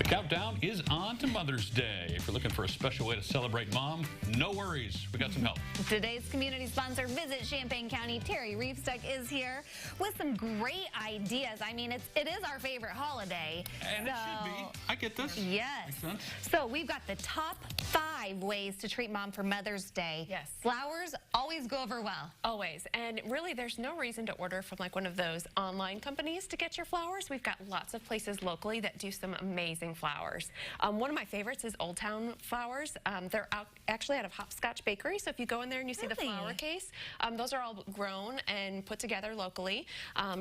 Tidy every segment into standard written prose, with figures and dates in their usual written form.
Countdown is on to Mother's Day. If you're looking for a special way to celebrate Mom, no worries. We got some help. Today's community sponsor, Visit Champaign County. Terry Reefstuck is here with some great ideas. I mean, it is our favorite holiday. And it should be. I get this. Yes. Makes sense. So we've got the top 5 ways to treat Mom for Mother's Day. Yes. Flowers always go over well. Always. And really, there's no reason to order from like one of those online companies to get your flowers. We've got lots of places locally that do some amazing flowers. One of my favorites is Old Town Flowers. They're actually out of Hopscotch Bakery. So if you go in there and you see the flower case, those are all grown and put together locally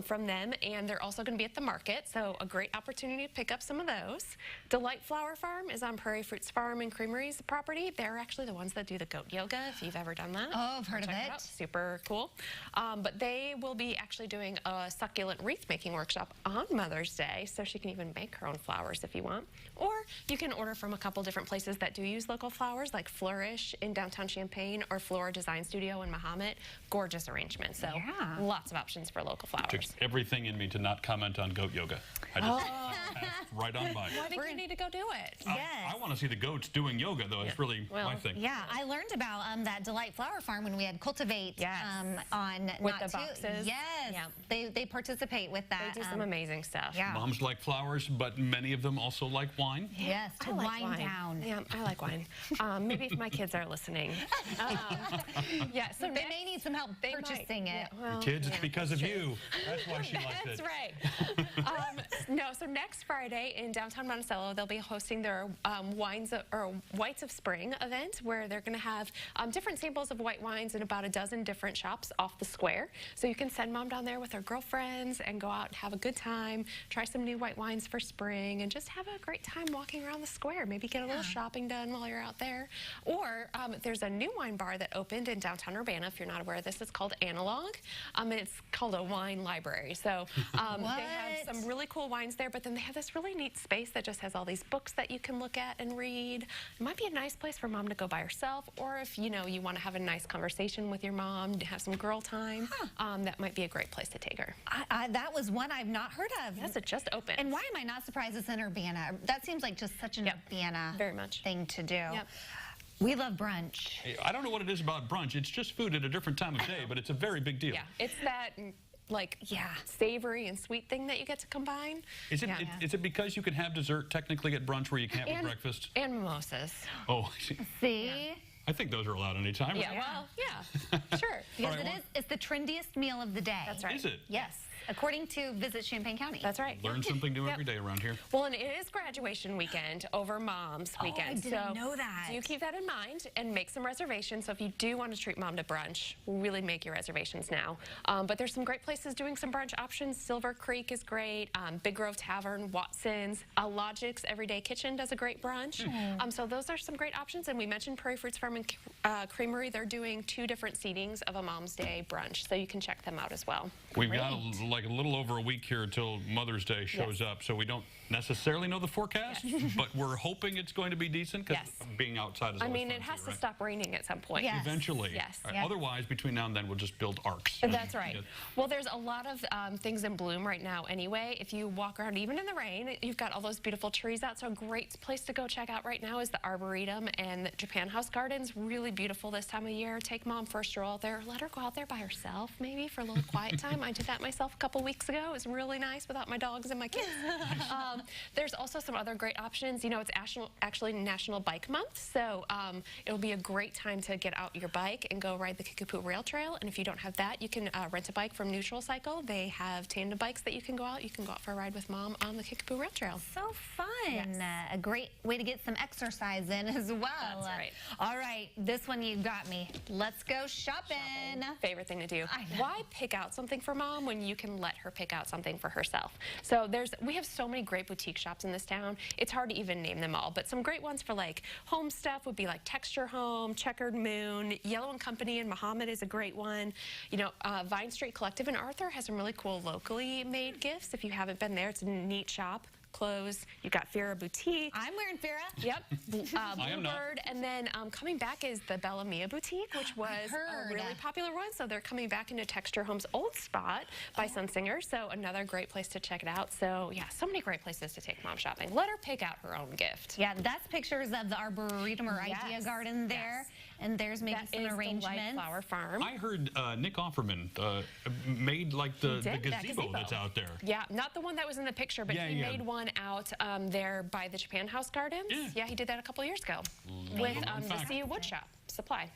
from them. And they're also going to be at the market. So a great opportunity to pick up some of those. Delight Flower Farm is on Prairie Fruits Farm and Creamery's property. They're actually the ones that do the goat yoga, if you've ever done that. Oh, I've heard of it. Super cool. But they will be actually doing a succulent wreath making workshop on Mother's Day, so she can even make her own flowers if you want. Or you can order from a couple different places that do use local flowers, like Flourish in downtown Champaign or Flora Design Studio in Mahomet. Gorgeous arrangement. So lots of options for local flowers. Took everything in me to not comment on goat yoga. I just passed right on by. Well, I think we need to go do it. Yes. I want to see the goats doing yoga, though. It's really my thing. Yeah, I learned about that Delight Flower Farm when we had Cultivate on with the boxes. Yes, yeah. They participate with that. They do some amazing stuff. Yeah. Moms like flowers, but many of them also like wine. Yes, to wine down. Yeah, I like wine. Maybe if my kids are listening. Yeah, so they may need some help purchasing it. Yeah, well, Kids, it's because of you. That's why she likes it. That's right. No, so next Friday in downtown Monticello, they'll be hosting their Whites of Spring event, where they're going to have different samples of white wines in about a dozen different shops off the square. So you can send Mom down there with her girlfriends and go out and have a good time, try some new white wines for spring, and just have a great time walking around the square. Maybe get a little shopping done while you're out there. Or there's a new wine bar that opened in downtown Urbana. If you're not aware of this, it's called Analog. And it's called a wine library. So they have some really cool wines there, but then they have this really neat space that just has all these books that you can look at and read. It might be a nice place for Mom to go by herself, or if you want to have a nice conversation with your mom, to have some girl time, that might be a great place to take her. That was one I've not heard of. Yes, it just opened. And why am I not surprised it's in Urbana? That seems like just such an Urbana thing to do. Yep. We love brunch. I don't know what it is about brunch. It's just food at a different time of day, but it's a very big deal. Yeah, it's that savory and sweet thing that you get to combine. Is it because you can have dessert technically at brunch where you can't with breakfast? And mimosas. Oh, see? I think those are allowed anytime. Yeah, well, sure. Because it's the trendiest meal of the day. That's right. Is it? Yes. According to Visit Champaign County. That's right. Learn something new every day around here. Well, and it is graduation weekend over Mom's weekend. I didn't know that. So you keep that in mind and make some reservations. So if you do want to treat Mom to brunch, really make your reservations now. But there's some great places doing some brunch options. Silver Creek is great. Big Grove Tavern, Watson's, Logic's Everyday Kitchen does a great brunch. So those are some great options. And we mentioned Prairie Fruits Farm and Creamery. They're doing 2 different seatings of a Mom's Day brunch. So you can check them out as well. We've got like a little over a week here until Mother's Day shows up, so we don't necessarily know the forecast, but we're hoping it's going to be decent, because being outside is always fun it has to stop raining at some point. Eventually. Yes. Otherwise, between now and then, we'll just build arcs. That's right. Well, there's a lot of things in bloom right now anyway. If you walk around, even in the rain, you've got all those beautiful trees out, so a great place to go check out right now is the Arboretum and the Japan House Gardens. Really beautiful this time of year. Take Mom for a stroll out there. Let her go out there by herself, maybe, for a little quiet time. I did that myself a couple weeks ago. It was really nice without my dogs and my kids. There's also some other great options. It's actually National Bike Month, so it'll be a great time to get out your bike and go ride the Kickapoo Rail Trail. And if you don't have that, you can rent a bike from Neutral Cycle. They have tandem bikes that you can go out. You can go out for a ride with Mom on the Kickapoo Rail Trail. So fun. Yes. A great way to get some exercise in as well. That's right. All right, this one you got me. Let's go shopping. Favorite thing to do. Why pick out something for Mom when you can let her pick out something for herself? So we have so many great boutique shops in this town. It's hard to even name them all, but some great ones for like home stuff would be like Texture Home, Checkered Moon, Yellow & Company in Mahomet is a great one. Vine Street Collective in Arthur has some really cool locally made gifts. If you haven't been there, it's a neat shop. clothes. You've got Fira Boutique. I'm wearing Fira. Yep. I am not. Bluebird. And then coming back is the Bella Mia Boutique, which was a really popular one. So they're coming back into Texture Home's old spot by Sunsinger. So another great place to check it out. So yeah, so many great places to take mom shopping. Let her pick out her own gift. Yeah, that's pictures of the Arboretum or Idea Garden there. Yes. And there's maybe That some is arrangements. the Flower Farm. I heard Nick Offerman made like the gazebo that's out there. Yeah, not the one that was in the picture, but he made one out there by the Japan House Gardens. Yeah, he did that a couple years ago with the CU Wood Shop Supply.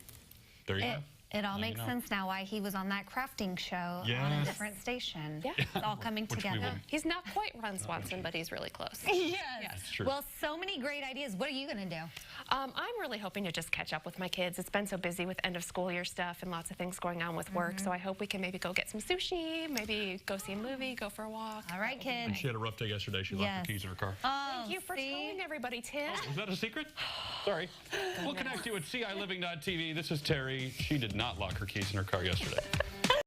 There you go. It all makes sense now why he was on that crafting show on a different station. Yeah. It's all coming together. He's not quite Ron Swanson, but he's really close. Yes. That's true. Well, so many great ideas. What are you going to do? I'm really hoping to just catch up with my kids. It's been so busy with end of school year stuff and lots of things going on with work. So I hope we can maybe go get some sushi, maybe go see a movie, go for a walk. All right, kids. She had a rough day yesterday. She left her keys in her car. Oh, Thank you for telling everybody, Tim. Was that a secret? Sorry. We'll connect you at CILiving.tv. This is Terry. She did not lock her keys in her car yesterday.